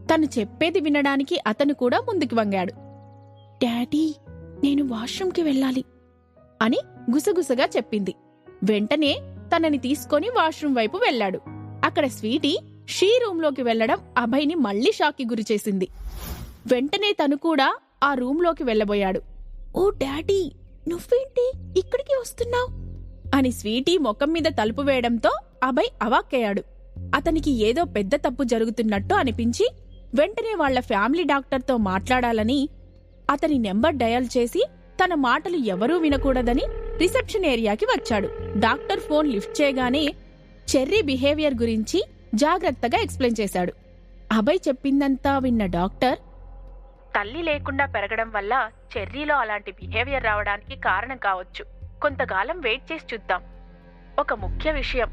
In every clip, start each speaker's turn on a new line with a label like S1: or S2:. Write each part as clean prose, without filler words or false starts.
S1: తను చెప్పేది వినడానికి అతను కూడా ముందుకు వంగాడు. డాడీ, నేను వాష్రూమ్కి వెళ్ళాలి అని గుసగుసగా చెప్పింది. వెంటనే తనని తీసుకొని వాష్రూమ్ వైపు వెళ్లాడు. అక్కడ స్వీటీ షీ రూంలోకి వెళ్లడం అభయ్ని మళ్లీ షాక్కి గురిచేసింది. వెంటనే తను కూడా ఆ రూంలోకి వెళ్లబోయాడు. ఓ డాడీ, నువ్వేంటి ఇక్కడికి వస్తున్నావు అని స్వీటీ ముఖం మీద తలుపు వేయడంతో అభయ్ అవాక్కయ్యాడు. అతనికి ఏదో పెద్ద తప్పు జరుగుతున్నట్టు అనిపించి వెంటనే వాళ్ల ఫ్యామిలీ డాక్టర్తో మాట్లాడాలని అతని నెంబర్ డయల్ చేసి తన మాటలు ఎవరూ వినకూడదని రిసెప్షన్ ఏరియాకి వచ్చాడు. డాక్టర్ ఫోన్ లిఫ్ట్ చేయగానే చెర్రీ బిహేవియర్ గురించి జాగ్రత్తగా ఎక్స్ప్లెయిన్ చేశాడు. అభయ్ చెప్పిందంతా విన్న డాక్టర్, తల్లి లేకుండా పెరగడం వల్ల చెర్రీలో అలాంటి బిహేవియర్ రావడానికి కారణం కావచ్చు. కొంతకాలం వెయిట్ చేసి చూద్దాం. ఒక ముఖ్య విషయం,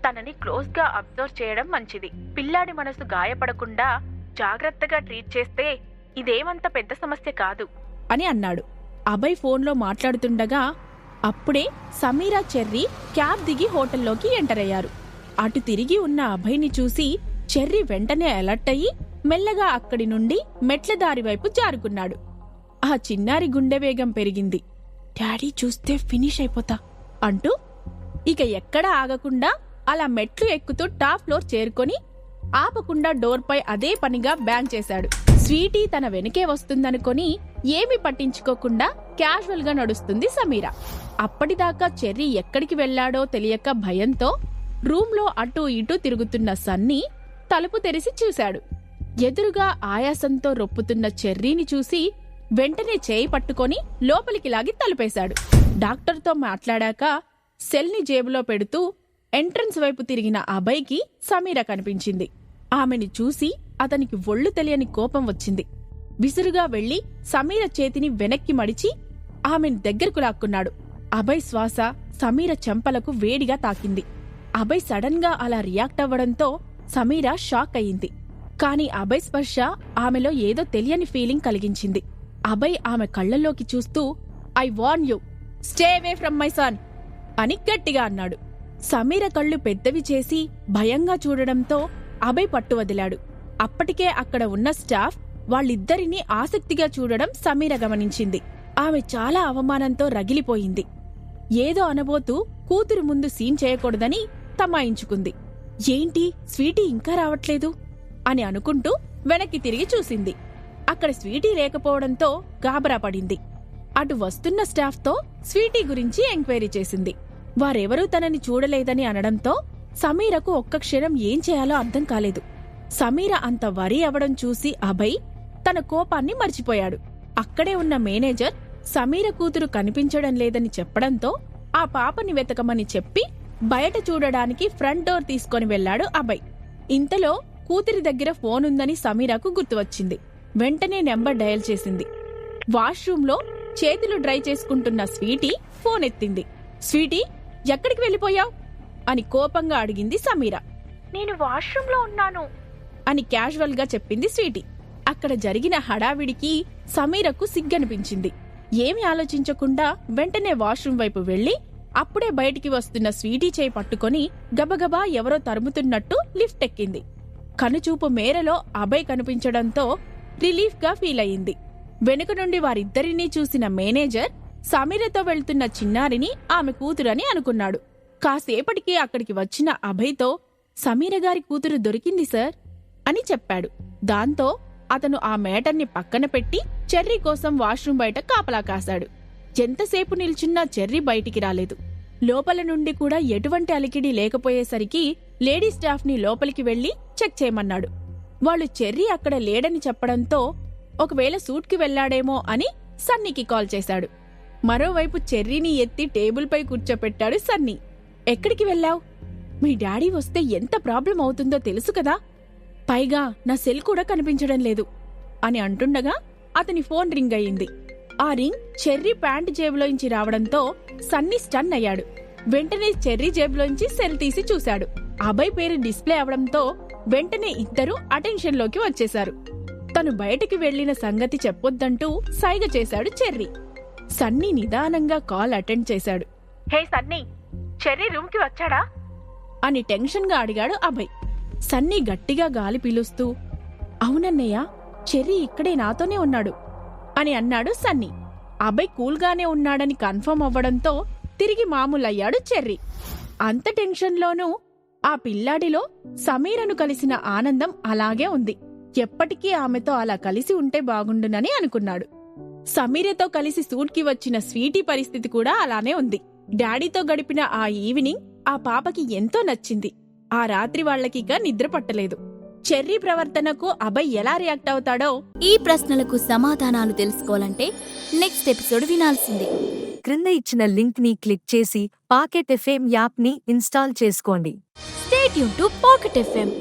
S1: తనని క్లోజ్గా అబ్జర్వ్ చేయడం మంచిది. పిల్లాడి మనసు గాయపడకుండా జాగ్రత్తగా ట్రీట్ చేస్తే ఇదేమంత పెద్ద సమస్య కాదు అని అన్నాడు. అభయ్ ఫోన్లో మాట్లాడుతుండగా అప్పుడే సమీరా, చెర్రీ క్యాబ్ దిగి హోటల్లోకి ఎంటర్ అయ్యారు. అటు తిరిగి ఉన్న అభయ్ని చూసి చెర్రీ వెంటనే అలర్ట్ అయ్యి మెల్లగా అక్కడి నుండి మెట్ల దారి వైపు జారుకున్నాడు. ఆ చిన్నారి గుండె వేగం పెరిగింది. డాడీ చూస్తే ఫినిష్ అయిపోతా అంటూ ఇక ఎక్కడా ఆగకుండా అలా మెట్లు ఎక్కుతూ టాప్ ఫ్లోర్ చేరుకొని ఆపకుండా డోర్పై అదే పనిగా బ్యాంగ్ చేశాడు. స్వీటీ తన వెనుకే వస్తుందనుకొని ఏమీ పట్టించుకోకుండా క్యాజువల్ గా నడుస్తుంది సమీరా. అప్పటిదాకా చెర్రీ ఎక్కడికి వెళ్లాడో తెలియక భయంతో రూంలో అటూ ఇటూ తిరుగుతున్న సన్నీ తలుపు తెరిచి చూశాడు. ఎదురుగా ఆయాసంతో రొప్పుతున్న చెర్రీని చూసి వెంటనే చేయి పట్టుకొని లోపలికి లాగి తలుపేశాడు. డాక్టర్తో మాట్లాడాక సెల్ని జేబులో పెడుతూ ఎంట్రన్స్ వైపు తిరిగిన అభయ్కి సమీర కనిపించింది. ఆమెని చూసి అతనికి ఒళ్ళు తెలియని కోపం వచ్చింది. విసురుగా వెళ్లి సమీర చేతిని వెనక్కి మడిచి ఆమెను దగ్గరకు లాక్కున్నాడు. అభయ్ శ్వాస సమీర చెంపలకు వేడిగా తాకింది. అభయ్ సడన్ గా అలా రియాక్ట్ అవ్వడంతో సమీర షాక్ అయింది. కాని అభయ్ స్పర్శ ఆమెలో ఏదో తెలియని ఫీలింగ్ కలిగించింది. అభయ్ ఆమె కళ్లల్లోకి చూస్తూ, I warn you, stay away from my son అని గట్టిగా అన్నాడు. సమీర కళ్ళు పెద్దవి చేసి భయంగా చూడడంతో అభయ్ పట్టు వదిలాడు. అప్పటికే అక్కడ ఉన్న స్టాఫ్ వాళ్ళిద్దరినీ ఆసక్తిగా చూడడం సమీర గమనించింది. ఆమె చాలా అవమానంతో రగిలిపోయింది. ఏదో అనబోతూ కూతురు ముందు సీన్ చేయకూడదని తమాయించుకుంది. ఏంటి స్వీటీ ఇంకా రావట్లేదు అని అనుకుంటూ వెనక్కి తిరిగి చూసింది. అక్కడ స్వీటీ లేకపోవడంతో గాబరా పడింది. అటు వస్తున్న స్టాఫ్తో స్వీటీ గురించి ఎంక్వైరీ చేసింది. వారెవరూ తనని చూడలేదని అనడంతో సమీరకు ఒక్క క్షణం ఏం చేయాలో అర్థం కాలేదు. సమీర అంత వరీ అవడం చూసి అభయ్ తన కోపాన్ని మర్చిపోయాడు. అక్కడే ఉన్న మేనేజర్ సమీర కూతురు కనిపించడం లేదని చెప్పడంతో ఆ పాపని వెతకమని చెప్పి బయట చూడడానికి ఫ్రంట్ డోర్ తీసుకొని వెళ్లాడు అభయ్. ఇంతలో కూతురి దగ్గర ఫోనుందని సమీరకు గుర్తువచ్చింది. వెంటనే నెంబర్ డయల్ చేసింది. వాష్రూంలో చేతులు డ్రై చేసుకుంటున్న స్వీటీ ఫోన్ ఎత్తింది. స్వీటీ, ఎక్కడికి వెళ్ళిపోయావ్ అని కోపంగా అడిగింది సమీర. నేను వాష్రూంలో ఉన్నాను అని క్యాజువల్ గా చెప్పింది స్వీటీ. అక్కడ జరిగిన హడావిడికి సమీరకు సిగ్గనిపించింది. ఏమీ ఆలోచించకుండా వెంటనే వాష్రూమ్ వైపు వెళ్లి అప్పుడే బయటికి వస్తున్న స్వీటీ చేయి పట్టుకొని గబగబా ఎవరో తరుముతున్నట్టు లిఫ్ట్ ఎక్కింది. కనుచూపు మేరలో అభయ్ కనిపించడంతో రిలీఫ్ గా ఫీల్ అయింది. వెనుక నుండి వారిద్దరినీ చూసిన మేనేజర్ సమీరతో వెళ్తున్న చిన్నారిని ఆమె కూతురని అనుకున్నాడు. కాసేపటికి అక్కడికి వచ్చిన అభయ్తో సమీర గారి కూతురు దొరికింది సార్ అని చెప్పాడు. దాంతో అతను ఆ మేటర్ని పక్కన పెట్టి చెర్రీ కోసం వాష్రూమ్ బయట కాపలా కాశాడు. ఎంతసేపు నిల్చున్నా చెర్రీ బయటికి రాలేదు. లోపల నుండి కూడా ఎటువంటి అలికిడి లేకపోయేసరికి లేడీ స్టాఫ్ ని లోపలికి వెళ్లి చెక్ చేయమన్నాడు. వాళ్లు చెర్రీ అక్కడ లేడని చెప్పడంతో ఒకవేళ సూట్కి వెళ్లాడేమో అని సన్నీకి కాల్ చేశాడు. మరోవైపు చెర్రీని ఎత్తి టేబుల్పై కూర్చోపెట్టాడు సన్నీ. ఎక్కడికి వెళ్ళావ్? మీ డాడీ వస్తే ఎంత ప్రాబ్లం అవుతుందో తెలుసు కదా, పైగా నా సెల్ కూడా కనిపించడం లేదు అని అంటుండగా అతని ఫోన్ రింగ్ అయింది. ఆ రింగ్ చెర్రీ ప్యాంట్ జేబులోంచి రావడంతో సన్నీ స్టన్ అయ్యాడు. వెంటనే చెర్రీ జేబులోంచి సెల్ తీసి చూశాడు. అభయ్ పేరు డిస్ప్లే అవడంతో వెంటనే ఇద్దరూ అటెన్షన్లోకి వచ్చేశారు. తను బయటికి వెళ్లిన సంగతి చెప్పొద్దంటూ సైగ చేశాడు చెర్రీ. సన్నీ నిదానంగా కాల్ అటెండ్ చేశాడు. హే సన్నీ, చెర్రీ రూమ్ కి వచ్చాడా అని టెన్షన్ గా అడిగాడు అభయ్. సన్నీ గట్టిగా గాలి పీలుస్తూ అవునన్నయ్య, చెర్రీ ఇక్కడే నాతోనే ఉన్నాడు అని అన్నాడు సన్నీ. అభయ్ కూల్గానే ఉన్నాడని కన్ఫర్మ్ అవ్వడంతో తిరిగి మామూలయ్యాడు చెర్రీ. అంత టెన్షన్లోనూ ఆ పిల్లాడిలో సమీరను కలిసిన ఆనందం అలాగే ఉంది. ఎప్పటికీ ఆమెతో అలా కలిసి ఉంటే బాగుండునని అనుకున్నాడు. సమీరతో కలిసి సూట్కి వచ్చిన స్వీటీ పరిస్థితి కూడా అలానే ఉంది. డాడీతో గడిపిన ఆ ఈవినింగ్ ఆ పాపకి ఎంతో నచ్చింది. ఆ రాత్రి వాళ్లకిక నిద్ర పట్టలేదు. చెర్రీ ప్రవర్తనకు అభయ్ ఎలా రియాక్ట్ అవుతాడో.
S2: ఈ ప్రశ్నలకు సమాధానాలు తెలుసుకోవాలంటే నెక్స్ట్ ఎపిసోడ్ వినాల్సిందే.
S3: క్రింద ఇచ్చిన లింక్ ని క్లిక్ చేసి పాకెట్ ఎఫ్ఎం యాప్ ని ఇన్స్టాల్ చేసుకోండి.
S2: Stay tune to pocket FM.